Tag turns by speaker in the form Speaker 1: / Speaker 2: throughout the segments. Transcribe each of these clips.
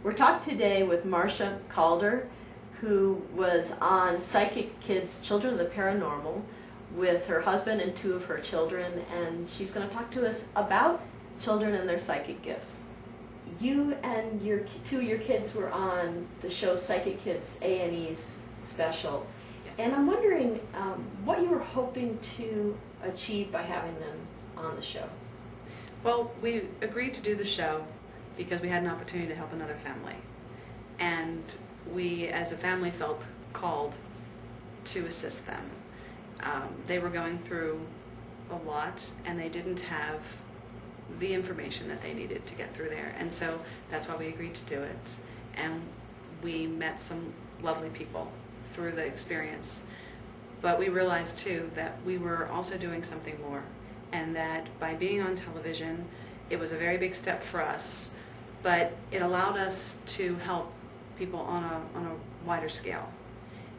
Speaker 1: We're talking today with Marcia Calder, who was on Psychic Kids, Children of the Paranormal, with her husband and two of her children, and she's going to talk to us about children and their psychic gifts. You and two of your kids were on the show Psychic Kids, A&E's special, yes. And I'm wondering what you were hoping to achieve by having them on the show.
Speaker 2: Well, we agreed to do the show because we had an opportunity to help another family. And we, as a family, felt called to assist them. They were going through a lot, and they didn't have the information that they needed to get through there. And so that's why we agreed to do it. And we met some lovely people through the experience. But we realized, too, that we were also doing something more. And that by being on television, it was a very big step for us, but it allowed us to help people on a wider scale.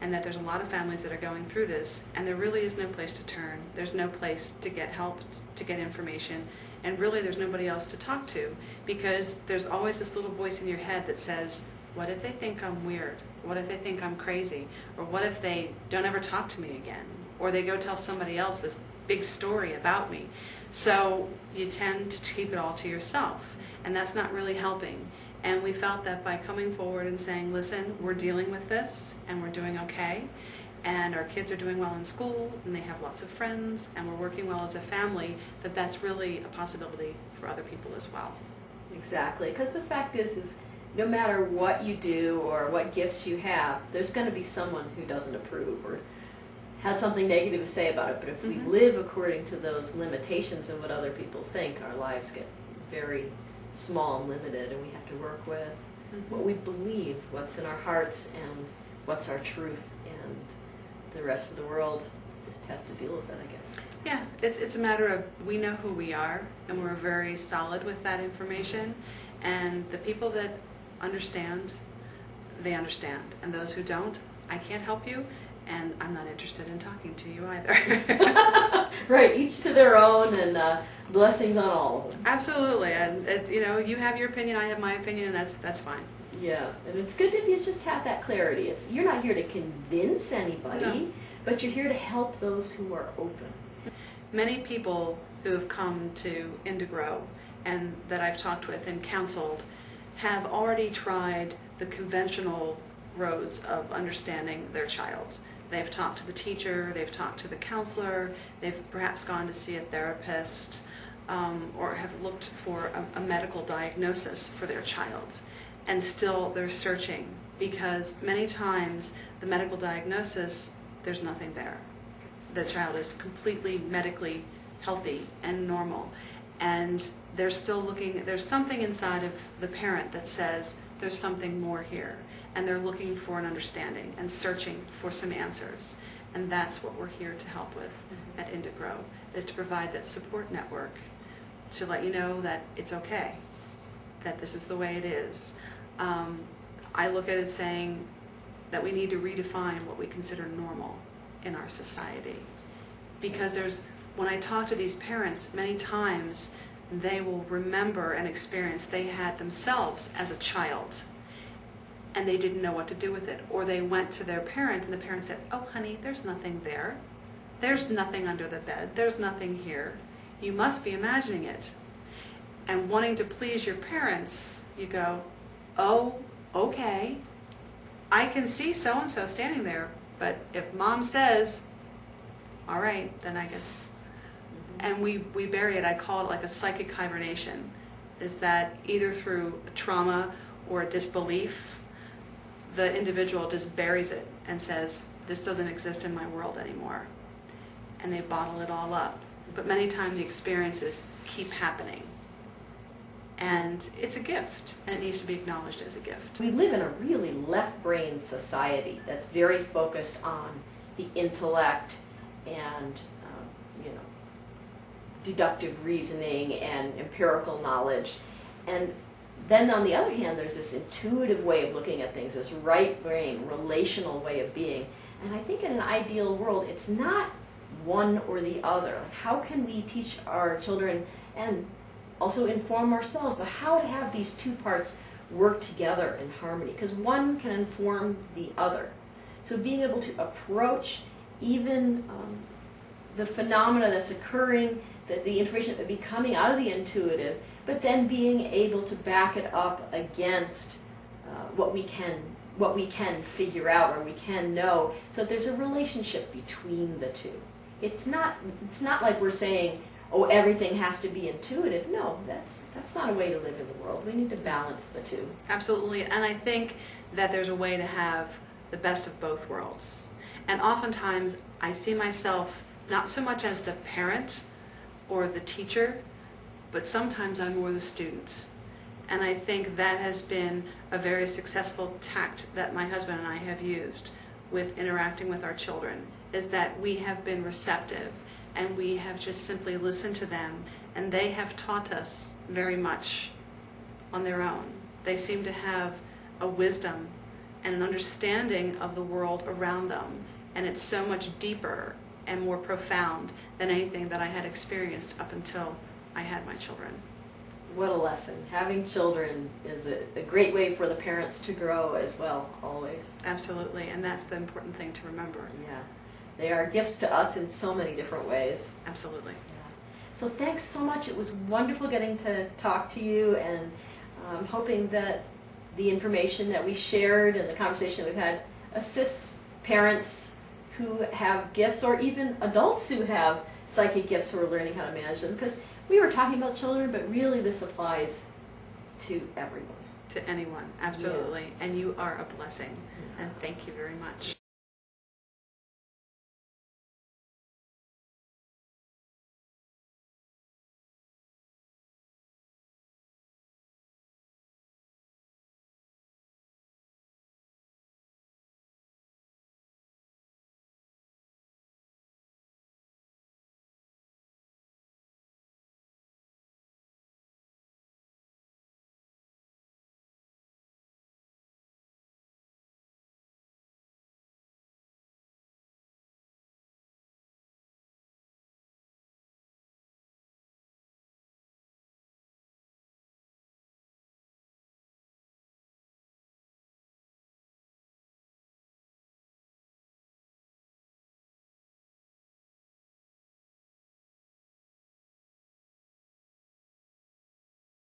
Speaker 2: And that there's a lot of families that are going through this, and there really is no place to turn. There's no place to get help, to get information, and really there's nobody else to talk to, because there's always this little voice in your head that says, what if they think I'm weird? What if they think I'm crazy? Or what if they don't ever talk to me again? Or they go tell somebody else this big story about me. So you tend to keep it all to yourself, and that's not really helping. And we felt that by coming forward and saying, listen, we're dealing with this, and we're doing okay, and our kids are doing well in school, and they have lots of friends, and we're working well as a family, that that's really a possibility for other people as well.
Speaker 1: Exactly, because the fact is no matter what you do or what gifts you have, there's going to be someone who doesn't approve or has something negative to say about it. But if we live according to those limitations of what other people think, our lives get very small and limited, and we have to work with what we believe, what's in our hearts, and what's our truth, and the rest of the world just has to deal with that, I guess.
Speaker 2: Yeah, it's a matter of, we know who we are, and we're very solid with that information, and the people that understand, they understand, and those who don't, I can't help you, and I'm not interested in talking to you either.
Speaker 1: Right, each to their own, and blessings on all of them.
Speaker 2: Absolutely, and you know, you have your opinion, I have my opinion, and that's fine.
Speaker 1: Yeah, and it's good to just have that clarity. You're not here to convince anybody, no. But you're here to help those who are open.
Speaker 2: Many people who have come to Indigrow and that I've talked with and counseled have already tried the conventional roads of understanding their child. They've talked to the teacher, they've talked to the counselor, they've perhaps gone to see a therapist, or have looked for a medical diagnosis for their child. And still they're searching, because many times the medical diagnosis, there's nothing there. The child is completely medically healthy and normal. And they're still looking, there's something inside of the parent that says there's something more here. And they're looking for an understanding and searching for some answers. And that's what we're here to help with at Indigrow, is to provide that support network to let you know that it's okay, that this is the way it is. I look at it saying that we need to redefine what we consider normal in our society. Because when I talk to these parents, many times they will remember an experience they had themselves as a child, and they didn't know what to do with it. Or they went to their parent, and the parent said, oh honey, there's nothing there. There's nothing under the bed. There's nothing here. You must be imagining it. And wanting to please your parents, you go, oh, okay, I can see so-and-so standing there, but if mom says, all right, then I guess. And we bury it. I call it like a psychic hibernation, is that either through trauma or disbelief, the individual just buries it and says, this doesn't exist in my world anymore. And they bottle it all up. But many times the experiences keep happening. And it's a gift, and it needs to be acknowledged as a gift.
Speaker 1: We live in a really left-brain society that's very focused on the intellect and deductive reasoning and empirical knowledge. And then on the other hand, there's this intuitive way of looking at things, this right brain, relational way of being. And I think in an ideal world, it's not one or the other. How can we teach our children and also inform ourselves of how to have these two parts work together in harmony, because one can inform the other. So being able to approach even the phenomena that's occurring, that the information that would be coming out of the intuitive, but then being able to back it up against what we can figure out or we can know, so that there's a relationship between the two. It's not like we're saying, oh, everything has to be intuitive. No, that's not a way to live in the world. We need to balance the two.
Speaker 2: Absolutely, and I think that there's a way to have the best of both worlds. And oftentimes I see myself not so much as the parent or the teacher, but sometimes I'm more the student. And I think that has been a very successful tact that my husband and I have used with interacting with our children, is that we have been receptive and we have just simply listened to them, and they have taught us very much on their own. They seem to have a wisdom and an understanding of the world around them, and it's so much deeper and more profound than anything that I had experienced up until I had my children.
Speaker 1: What a lesson. Having children is a great way for the parents to grow as well, always.
Speaker 2: Absolutely, and that's the important thing to remember.
Speaker 1: Yeah. They are gifts to us in so many different ways.
Speaker 2: Absolutely.
Speaker 1: Yeah. So thanks so much. It was wonderful getting to talk to you, and I'm hoping that the information that we shared and the conversation that we've had assists parents who have gifts, or even adults who have psychic gifts who are learning how to manage them. Because we were talking about children, but really this applies to everyone.
Speaker 2: To anyone, absolutely.
Speaker 1: Yeah.
Speaker 2: And you are a blessing. And thank you very much.